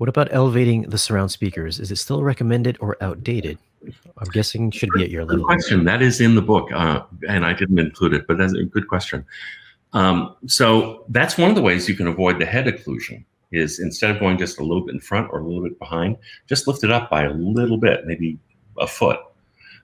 What about elevating the surround speakers? Is it still recommended or outdated? I'm guessing should be at your Good level. question. That is in the book, and I didn't include it, but that's a good question. So that's one of the ways you can avoid the head occlusion is instead of going just a little bit in front or a little bit behind, just lift it up by a little bit, maybe a foot.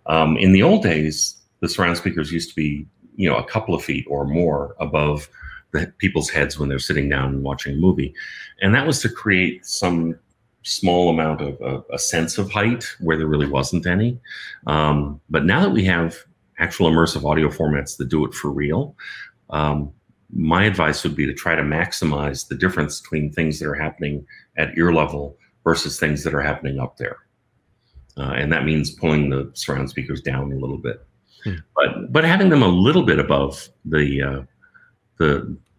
In the old days, the surround speakers used to be, a couple of feet or more above the people's heads when they're sitting down and watching a movie. And that was to create some small amount of a sense of height where there really wasn't any. But now that we have actual immersive audio formats that do it for real, my advice would be to try to maximize the difference between things that are happening at ear level versus things that are happening up there. And that means pulling the surround speakers down a little bit, but having them a little bit above the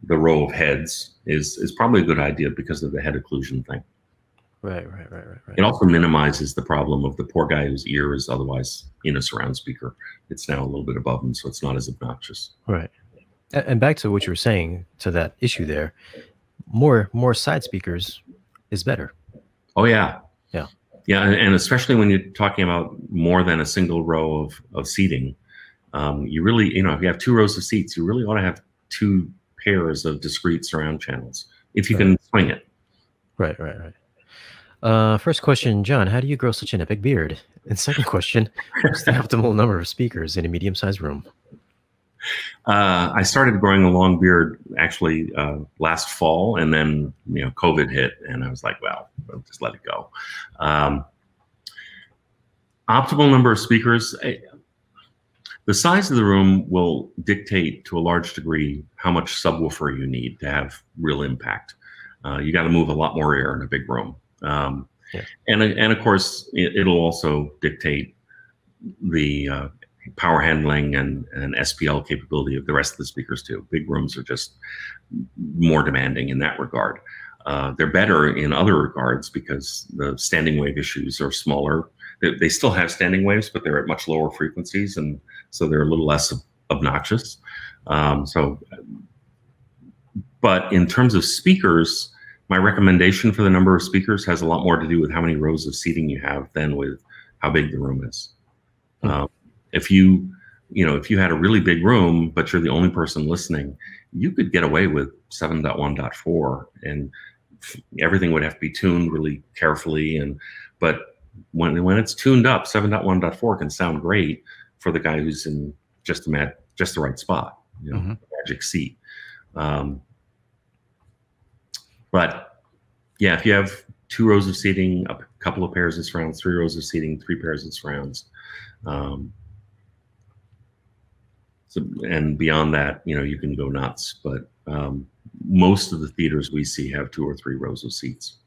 row of heads is probably a good idea because of the head occlusion thing. Right. It also minimizes the problem of the poor guy whose ear is otherwise in a surround speaker. It's now a little bit above him, so it's not as obnoxious. Right. And back to what you were saying to that issue there, more side speakers is better. Oh yeah. Yeah. Yeah, and especially when you're talking about more than a single row of seating, you really, if you have 2 rows of seats, you really ought to have 2 pairs of discrete surround channels if you can swing it. Right. First question, John, how do you grow such an epic beard? And second question, what's the optimal number of speakers in a medium-sized room? I started growing a long beard actually last fall, and then COVID hit, and I was like, well, I'll just let it go. Optimal number of speakers. The size of the room will dictate to a large degree how much subwoofer you need to have real impact. You got to move a lot more air in a big room. And of course, it'll also dictate the power handling and SPL capability of the rest of the speakers too. Big rooms are just more demanding in that regard. They're better in other regards because the standing wave issues are smaller. They still have standing waves, but they're at much lower frequencies, and so they're a little less obnoxious. But in terms of speakers, my recommendation for the number of speakers has a lot more to do with how many rows of seating you have than with how big the room is. If you had a really big room, but you're the only person listening, you could get away with 7.1.4, and everything would have to be tuned really carefully. But when it's tuned up, 7.1.4 can sound great for the guy who's in just the right spot, magic seat. But yeah, if you have 2 rows of seating, a couple of pairs of surrounds, 3 rows of seating, 3 pairs of surrounds. And beyond that, you can go nuts. But most of the theaters we see have 2 or 3 rows of seats.